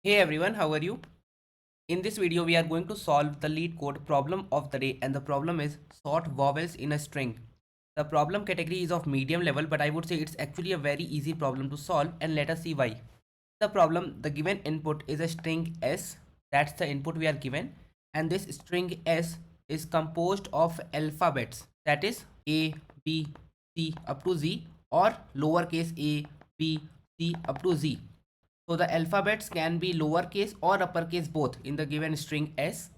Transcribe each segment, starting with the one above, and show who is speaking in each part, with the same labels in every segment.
Speaker 1: Hey everyone, how are you? In this video, we are going to solve the Leetcode problem of the day, and the problem is sort vowels in a string. The problem category is of medium level, but I would say it's actually a very easy problem to solve, and let us see why. The problem, the given input is a string S, that's the input we are given, and this string S is composed of alphabets, that is A, B, C up to Z, or lowercase a, B, C up to Z. So the alphabets can be lowercase or uppercase both in the given string S.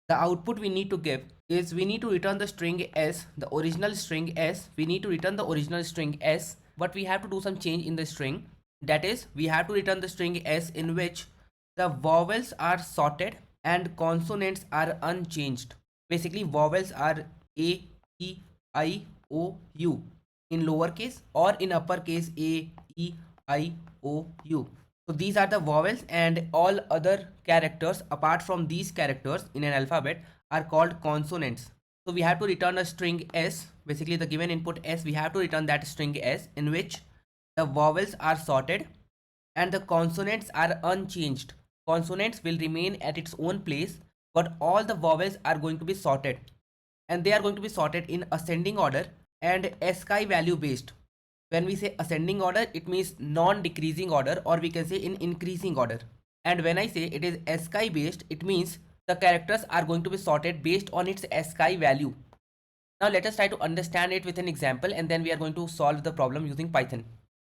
Speaker 1: The output we need to give is we need to return the string S, the original string S. We need to return the original string S, but we have to do some change in the string. That is, we have to return the string S in which the vowels are sorted and consonants are unchanged. Basically, vowels are A, E, I, O, U in lowercase or in uppercase A, E, I, O, U. So these are the vowels, and all other characters apart from these characters in an alphabet are called consonants. So we have to return a string S, basically the given input S, we have to return that string S in which the vowels are sorted and the consonants are unchanged. Consonants will remain at its own place, but all the vowels are going to be sorted, and they are going to be sorted in ascending order and ASCII value based. When we say ascending order, it means non-decreasing order, or we can say in increasing order. And when I say it is ASCII based, it means the characters are going to be sorted based on its ASCII value. Now let us try to understand it with an example, and then we are going to solve the problem using Python.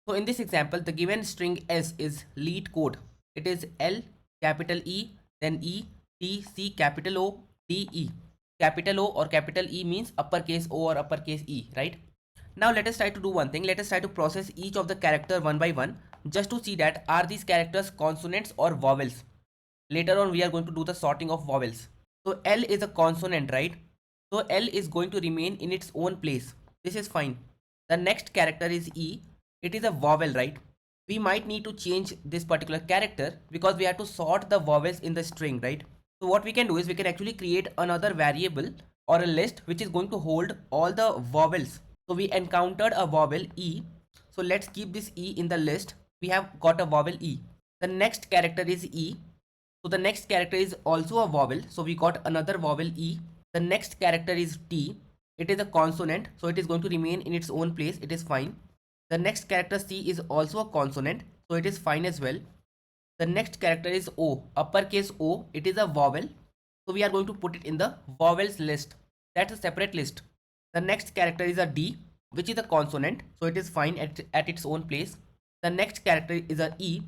Speaker 1: So in this example, the given string S is Leetcode. It is L capital E, then E, T, C capital O, D, E. Capital O or capital E means uppercase O or uppercase E, right? Now let us try to do one thing. Let us try to process each of the character one by one, just to see that are these characters consonants or vowels. Later on we are going to do the sorting of vowels. So L is a consonant, right? So L is going to remain in its own place. This is fine. The next character is E. It is a vowel, right? We might need to change this particular character because we have to sort the vowels in the string, right? So what we can do is we can actually create another variable or a list which is going to hold all the vowels. So we encountered a vowel E. So let's keep this E in the list. We have got a vowel E. The next character is E. So the next character is also a vowel. So we got another vowel E. The next character is T. It is a consonant. So it is going to remain in its own place. It is fine. The next character C is also a consonant. So it is fine as well. The next character is O. Uppercase O. It is a vowel. So we are going to put it in the vowels list. That's a separate list. The next character is a D, which is a consonant. So it is fine at its own place. The next character is a E,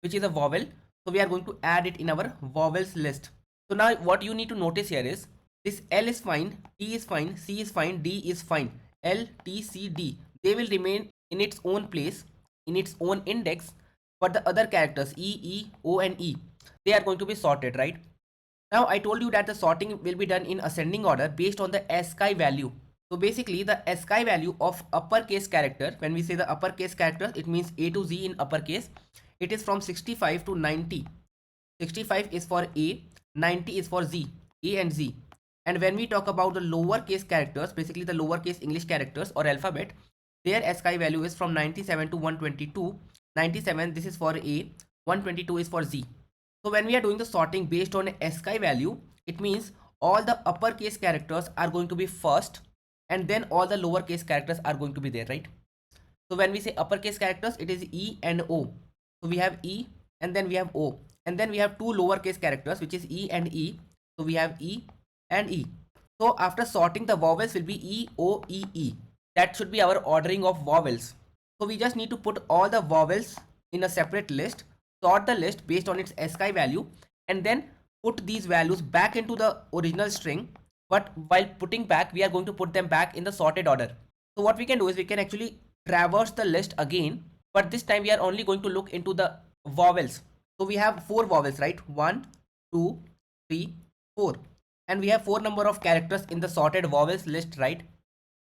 Speaker 1: which is a vowel. So we are going to add it in our vowels list. So now what you need to notice here is this L is fine, T is fine, C is fine, D is fine. L, T, C, D. They will remain in its own place, in its own index. But the other characters E, E, O and E, they are going to be sorted, right? Now I told you that the sorting will be done in ascending order based on the ASCII value. So basically the ASCII value of uppercase character, when we say the uppercase characters, it means A to Z in uppercase. It is from 65 to 90. 65 is for A, 90 is for Z, A and Z. And when we talk about the lowercase characters, basically the lowercase English characters or alphabet, their ASCII value is from 97 to 122. 97, this is for A, 122 is for Z. So when we are doing the sorting based on ASCII value, it means all the uppercase characters are going to be first, and then all the lowercase characters are going to be there, right? So when we say uppercase characters, it is E and O. So we have E and then we have O. And then we have two lowercase characters, which is E and E. So we have E and E. So after sorting, the vowels will be E, O, E, E. That should be our ordering of vowels. So we just need to put all the vowels in a separate list, sort the list based on its ASCII value, and then put these values back into the original string. But while putting back, we are going to put them back in the sorted order. So what we can do is we can actually traverse the list again, but this time we are only going to look into the vowels. So we have four vowels, right? 1, 2, 3, 4. And we have four number of characters in the sorted vowels list, right?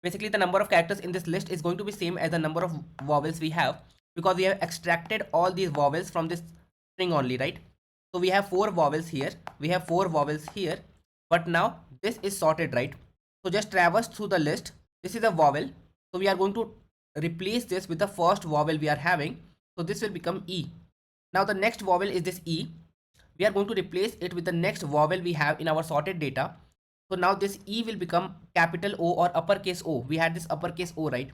Speaker 1: Basically the number of characters in this list is going to be same as the number of vowels we have, because we have extracted all these vowels from this string only, right? So we have four vowels here, we have four vowels here, but now this is sorted, right? So just traverse through the list. This is a vowel, so we are going to replace this with the first vowel we are having. So this will become E. Now the next vowel is this E. we are going to replace it with the next vowel we have in our sorted data. So now this E will become capital O or uppercase O. We had this uppercase O, right?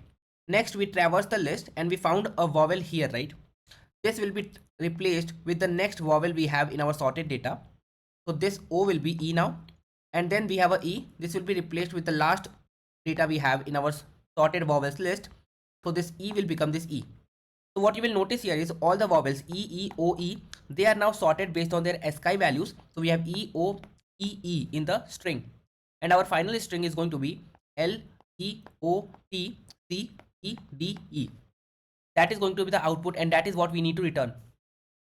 Speaker 1: Next, we traverse the list and we found a vowel here, right? This will be replaced with the next vowel we have in our sorted data. So this O will be E now. And then we have a E. This will be replaced with the last data we have in our sorted vowels list. So this E will become this E. So what you will notice here is all the vowels E, E, O, E, they are now sorted based on their ASCII values. So we have E, O, E, E in the string. And our final string is going to be L, E, O, T, C, E, D, E. That is going to be the output, and that is what we need to return.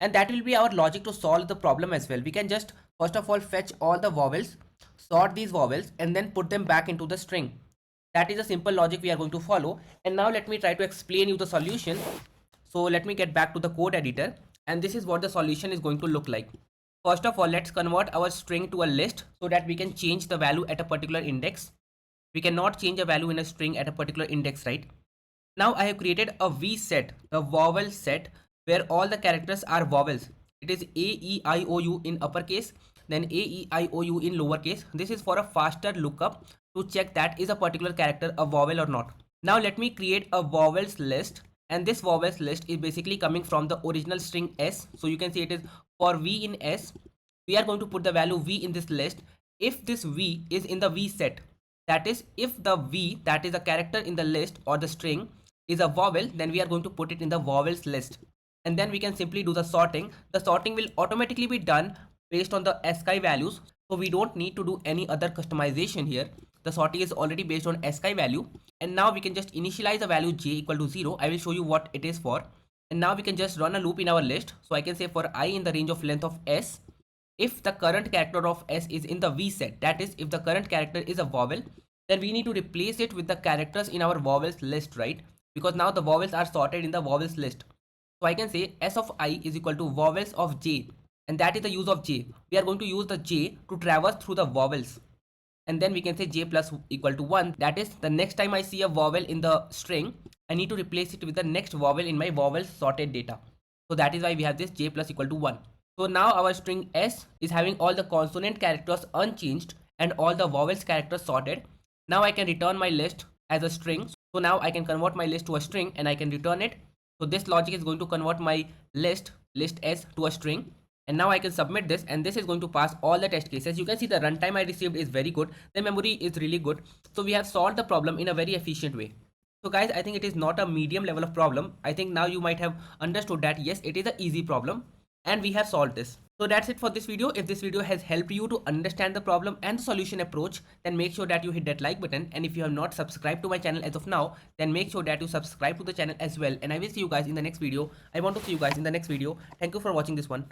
Speaker 1: And that will be our logic to solve the problem as well. We can just first of all fetch all the vowels, sort these vowels, and then put them back into the string. That is a simple logic we are going to follow. And now let me try to explain you the solution. So let me get back to the code editor, and this is what the solution is going to look like. First of all, let's convert our string to a list so that we can change the value at a particular index. We cannot change a value in a string at a particular index, right? Now I have created a V set, the vowel set, where all the characters are vowels. It is A, E, I, O, U in uppercase, then A, E, I, O, U in lowercase. This is for a faster lookup to check that is a particular character a vowel or not. Now let me create a vowels list, and this vowels list is basically coming from the original string S. So you can see it is for V in S. We are going to put the value V in this list if this V is in the V set. That is, if the V, that is a character in the list or the string, is a vowel, then we are going to put it in the vowels list. And then we can simply do the sorting. The sorting will automatically be done based on the ASCII values. So we don't need to do any other customization here. The sorting is already based on ASCII value. And now we can just initialize the value j equal to 0. I will show you what it is for. And now we can just run a loop in our list. So I can say for I in the range of length of S, if the current character of S is in the V set, that is, if the current character is a vowel, then we need to replace it with the characters in our vowels list, right? Because now the vowels are sorted in the vowels list. So I can say S of I is equal to vowels of J, and that is the use of J. We are going to use the J to traverse through the vowels. And then we can say J plus equal to 1. That is, the next time I see a vowel in the string, I need to replace it with the next vowel in my vowels sorted data. So that is why we have this J plus equal to 1. So now our string S is having all the consonant characters unchanged and all the vowels characters sorted. Now I can return my list as a string. So now I can convert my list to a string and I can return it. So this logic is going to convert my list S to a string. And now I can submit this, and this is going to pass all the test cases. You can see the runtime I received is very good. The memory is really good. So we have solved the problem in a very efficient way. So guys, I think it is not a medium level of problem. I think now you might have understood that yes, it is an easy problem and we have solved this. So that's it for this video. If this video has helped you to understand the problem and the solution approach, then make sure that you hit that like button. And if you have not subscribed to my channel as of now, then make sure that you subscribe to the channel as well. And I will see you guys in the next video. I want to see you guys in the next video. Thank you for watching this one.